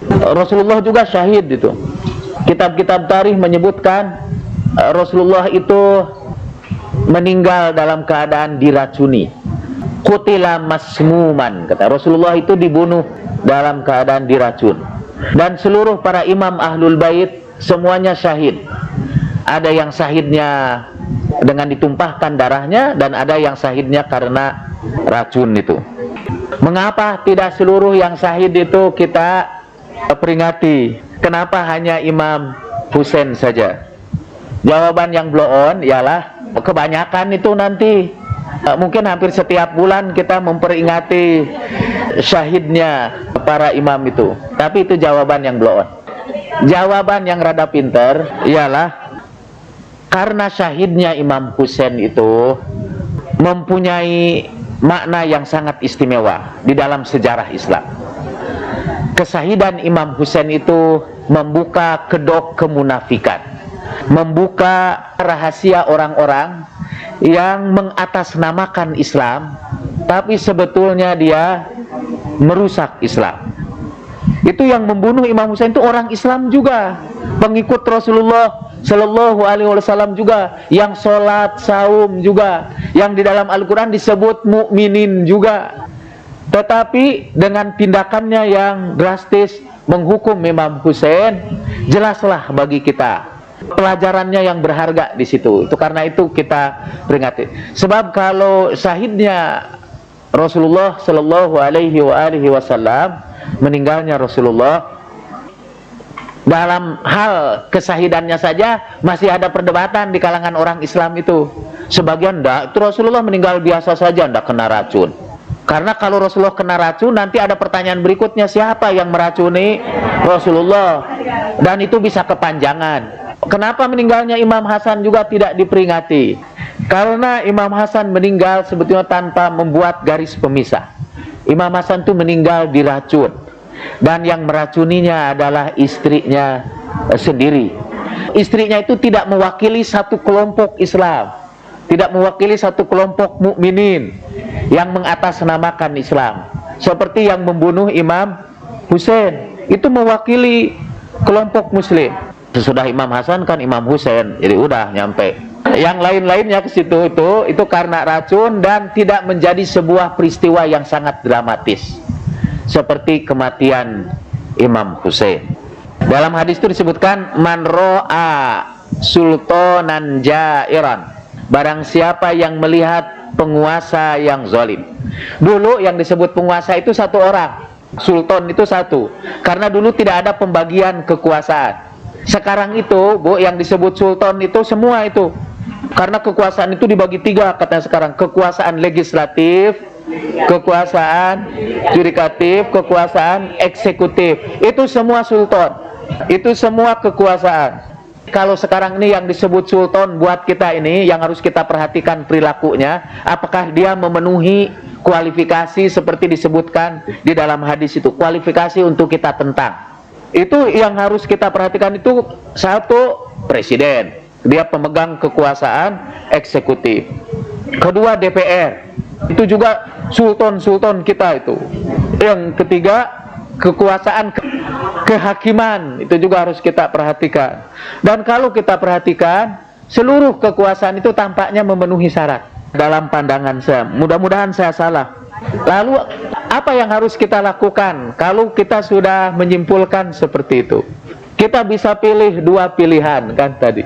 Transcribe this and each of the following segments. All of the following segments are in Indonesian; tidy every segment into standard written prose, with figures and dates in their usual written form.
Rasulullah juga syahid itu. Kitab-kitab tarikh menyebutkan Rasulullah itu meninggal dalam keadaan diracuni. Qutila masmuman, kata Rasulullah itu dibunuh dalam keadaan diracun. Dan seluruh para imam ahlul bait semuanya syahid. Ada yang syahidnya dengan ditumpahkan darahnya, dan ada yang syahidnya karena racun itu. Mengapa tidak seluruh yang syahid itu kita peringati? Kenapa hanya Imam Husain saja? Jawaban yang blow on ialah kebanyakan itu nanti mungkin hampir setiap bulan kita memperingati syahidnya para imam itu. Tapi itu jawaban yang blow on. Jawaban yang rada pinter ialah karena syahidnya Imam Husain itu mempunyai makna yang sangat istimewa di dalam sejarah Islam. Kesahidan Imam Husain itu membuka kedok kemunafikan, membuka rahasia orang-orang yang mengatasnamakan Islam, tapi sebetulnya dia merusak Islam. Itu yang membunuh Imam Husain itu orang Islam juga, pengikut Rasulullah Sallallahu Alaihi Wasallam juga, yang sholat, saum juga, yang di dalam Al-Quran disebut mukminin juga. Tetapi dengan tindakannya yang drastis menghukum Imam Husain, jelaslah bagi kita pelajarannya yang berharga di situ. Itu karena itu kita peringati. Sebab kalau syahidnya Rasulullah Sallallahu Alaihi Wasallam, meninggalnya Rasulullah, dalam hal kesahidannya saja masih ada perdebatan di kalangan orang Islam itu. Sebagian itu Rasulullah meninggal biasa saja, ndak kena racun. Karena kalau Rasulullah kena racun, nanti ada pertanyaan berikutnya, siapa yang meracuni Rasulullah? Dan itu bisa kepanjangan. Kenapa meninggalnya Imam Hasan juga tidak diperingati? Karena Imam Hasan meninggal sebetulnya tanpa membuat garis pemisah. Imam Hasan itu meninggal diracun, dan yang meracuninya adalah istrinya sendiri. Istrinya itu tidak mewakili satu kelompok Islam, tidak mewakili satu kelompok mukminin yang mengatasnamakan Islam. Seperti yang membunuh Imam Husain, itu mewakili kelompok muslim. Sesudah Imam Hasan kan Imam Husain, jadi udah nyampe. Yang lain-lainnya ke situ itu karena racun dan tidak menjadi sebuah peristiwa yang sangat dramatis seperti kematian Imam Husain. Dalam hadis itu disebutkan, man ro'a sultanan jairan, barang siapa yang melihat penguasa yang zalim. Dulu yang disebut penguasa itu satu orang, sultan itu satu, karena dulu tidak ada pembagian kekuasaan. Sekarang itu yang disebut sultan itu semua itu, karena kekuasaan itu dibagi tiga katanya sekarang, kekuasaan legislatif, kekuasaan yudikatif, kekuasaan eksekutif. Itu semua sultan, itu semua kekuasaan. Kalau sekarang ini yang disebut sultan buat kita ini, yang harus kita perhatikan perilakunya, apakah dia memenuhi kualifikasi seperti disebutkan di dalam hadis itu, kualifikasi untuk kita tentang. Itu yang harus kita perhatikan. Itu satu, presiden, dia pemegang kekuasaan eksekutif. Kedua, DPR, itu juga sultan kita itu. Yang ketiga, kekuasaan kehakiman, itu juga harus kita perhatikan. Dan kalau kita perhatikan, seluruh kekuasaan itu tampaknya memenuhi syarat dalam pandangan saya. Mudah-mudahan saya salah. Lalu apa yang harus kita lakukan kalau kita sudah menyimpulkan seperti itu? Kita bisa pilih dua pilihan kan tadi.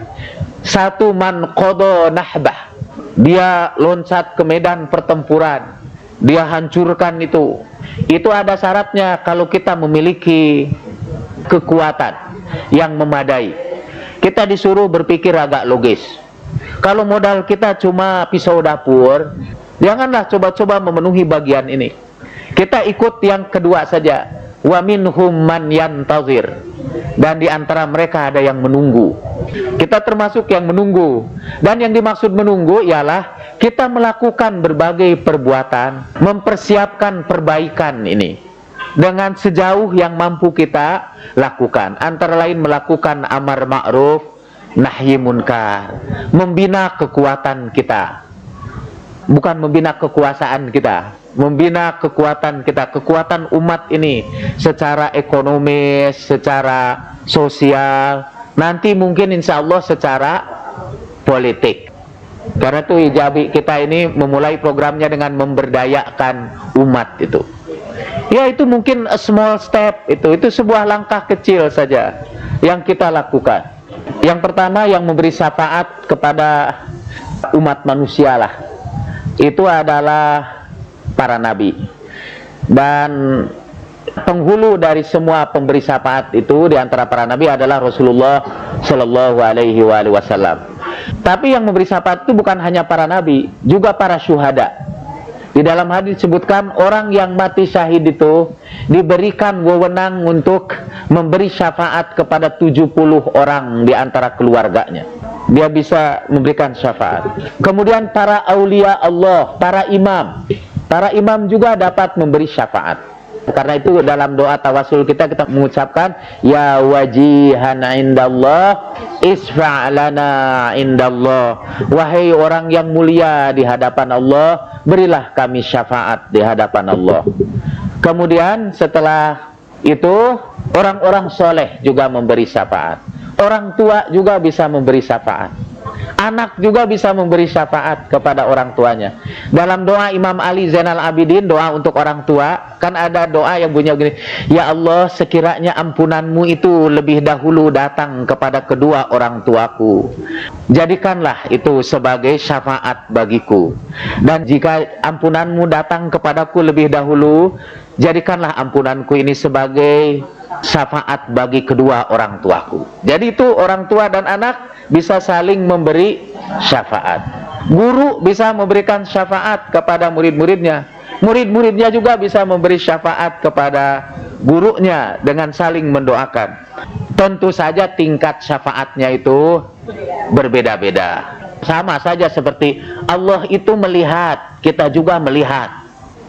Satu, man qada nahbah, dia loncat ke medan pertempuran, dia hancurkan itu. Itu ada syaratnya kalau kita memiliki kekuatan yang memadai. Kita disuruh berpikir agak logis. Kalau modal kita cuma pisau dapur, janganlah coba-coba memenuhi bagian ini. Kita ikut yang kedua saja. Wa minhum man yantazir, dan di antara mereka ada yang menunggu. Kita termasuk yang menunggu. Dan yang dimaksud menunggu ialah kita melakukan berbagai perbuatan, mempersiapkan perbaikan ini dengan sejauh yang mampu kita lakukan. Antara lain melakukan amar ma'ruf, nahi munkar, membina kekuatan kita, bukan membina kekuasaan kita. membina kekuatan kita, kekuatan umat ini secara ekonomis, secara sosial, nanti mungkin insya Allah secara politik. Karena itu Hijabi kita ini memulai programnya dengan memberdayakan umat itu. Ya, itu mungkin a small step, itu sebuah langkah kecil saja yang kita lakukan. Yang pertama, yang memberi syafaat kepada umat manusia lah, itu adalah para nabi. Dan penghulu dari semua pemberi syafaat itu di antara para nabi adalah Rasulullah Shallallahu Alaihi Wasallam. Tapi yang memberi syafaat itu bukan hanya para nabi, juga para syuhada. Di dalam hadis disebutkan orang yang mati syahid itu diberikan wewenang untuk memberi syafaat kepada 70 orang di antara keluarganya. Dia bisa memberikan syafaat. Kemudian para aulia Allah, para imam juga dapat memberi syafaat. Karena itu dalam doa tawasul kita mengucapkan ya wajihan indallah isfa'lana indallah, wahai orang yang mulia di hadapan Allah, berilah kami syafaat di hadapan Allah. Kemudian setelah itu orang-orang soleh juga memberi syafaat, orang tua juga bisa memberi syafaat, anak juga bisa memberi syafaat kepada orang tuanya. Dalam doa Imam Ali Zainal Abidin, doa untuk orang tua, kan ada doa yang bunyi begini, ya Allah, sekiranya ampunanmu itu lebih dahulu datang kepada kedua orang tuaku, jadikanlah itu sebagai syafaat bagiku. Dan jika ampunanmu datang kepadaku lebih dahulu, jadikanlah ampunanku ini sebagai syafaat bagi kedua orang tuaku. Jadi itu orang tua dan anak bisa saling memberi syafaat. Guru bisa memberikan syafaat kepada murid-muridnya. Murid-muridnya juga bisa memberi syafaat kepada gurunya dengan saling mendoakan. Tentu saja tingkat syafaatnya itu berbeda-beda. Sama saja seperti Allah itu melihat, kita juga melihat.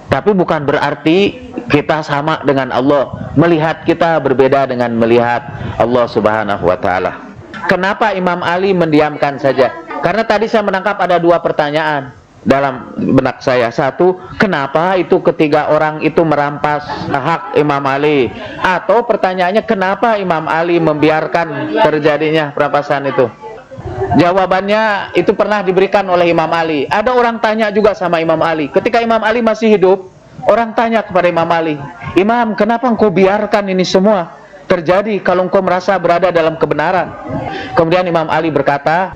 Tapi bukan berarti kita sama dengan Allah. Melihat kita berbeda dengan melihat Allah Subhanahu wa ta'ala. Kenapa Imam Ali mendiamkan saja? Karena tadi saya menangkap ada dua pertanyaan dalam benak saya. Satu, kenapa itu ketiga orang itu merampas hak Imam Ali? Atau pertanyaannya, kenapa Imam Ali membiarkan terjadinya perampasan itu? Jawabannya itu pernah diberikan oleh Imam Ali. Ada orang tanya juga sama Imam Ali. Ketika Imam Ali masih hidup, orang tanya kepada Imam Ali, Imam, kenapa engkau biarkan ini semua terjadi kalau engkau merasa berada dalam kebenaran? Kemudian Imam Ali berkata,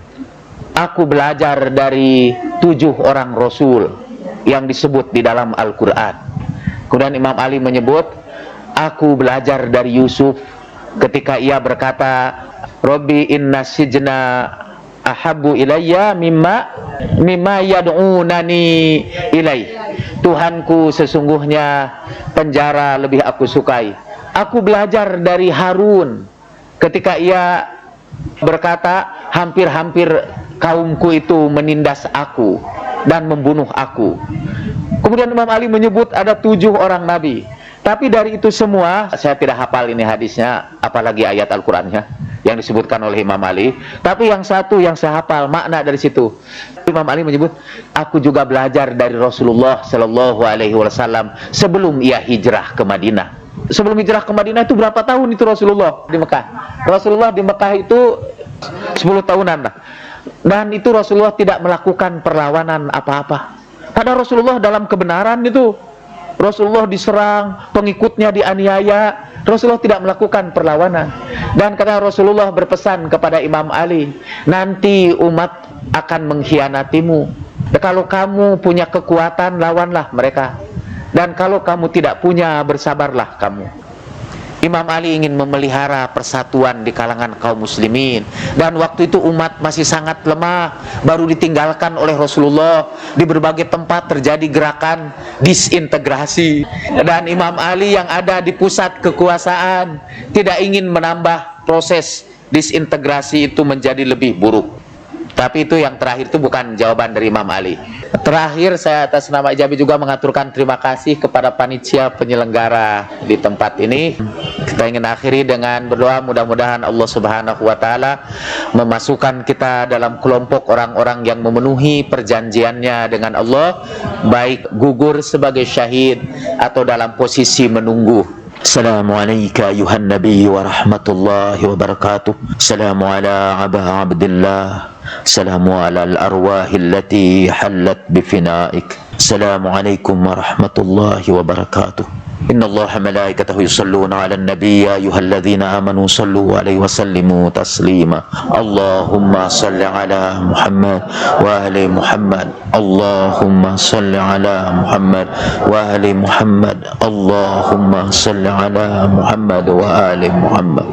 aku belajar dari 7 orang Rasul yang disebut di dalam Al-Quran. Kemudian Imam Ali menyebut, aku belajar dari Yusuf ketika ia berkata, Rabbi inna sijna ahabbu ilayya mimma yad'unani ilaih. Tuhanku, sesungguhnya penjara lebih aku sukai. Aku belajar dari Harun ketika ia berkata, hampir-hampir kaumku itu menindas aku dan membunuh aku. Kemudian Imam Ali menyebut ada 7 orang nabi. Tapi dari itu semua, saya tidak hafal ini hadisnya, apalagi ayat Al-Qurannya yang disebutkan oleh Imam Ali. Tapi yang satu yang saya hafal makna dari situ, Imam Ali menyebut, aku juga belajar dari Rasulullah Shallallahu Alaihi Wasallam sebelum ia hijrah ke Madinah. Sebelum hijrah ke Madinah itu berapa tahun itu Rasulullah di Mekah? Rasulullah di Mekah itu 10 tahunan lah. Dan itu Rasulullah tidak melakukan perlawanan apa-apa. Karena Rasulullah dalam kebenaran itu. Rasulullah diserang, pengikutnya dianiaya, Rasulullah tidak melakukan perlawanan. Dan karena Rasulullah berpesan kepada Imam Ali, nanti umat akan mengkhianatimu. Kalau kamu punya kekuatan, lawanlah mereka. Dan kalau kamu tidak punya, bersabarlah kamu. Imam Ali ingin memelihara persatuan di kalangan kaum muslimin. Dan waktu itu umat masih sangat lemah, baru ditinggalkan oleh Rasulullah. Di berbagai tempat terjadi gerakan disintegrasi. Dan Imam Ali yang ada di pusat kekuasaan tidak ingin menambah proses disintegrasi itu menjadi lebih buruk. Tapi itu yang terakhir itu bukan jawaban dari Imam Ali. Terakhir, saya atas nama Ijabi juga mengaturkan terima kasih kepada panitia penyelenggara di tempat ini. Kita ingin akhiri dengan berdoa, mudah-mudahan Allah Subhanahu wa Ta'ala memasukkan kita dalam kelompok orang-orang yang memenuhi perjanjiannya dengan Allah, baik gugur sebagai syahid atau dalam posisi menunggu. Assalamualaikum ayuhan nabi wa rahmatullahi wa barakatuh. Assalamu ala abah abdillah. Assalamu ala al-arwah allati hallat bifinaik. Assalamualaikum warahmatullahi wabarakatuh. Inna Allah malaikatahu yusalluna ala nabi ya ayyuhalladzina amanu sallu alaihi wa sallimu taslima. Allahumma salli ala Muhammad wa ali Muhammad. Allahumma salli ala Muhammad wa ali Muhammad. Allahumma salli ala Muhammad wa ali Muhammad.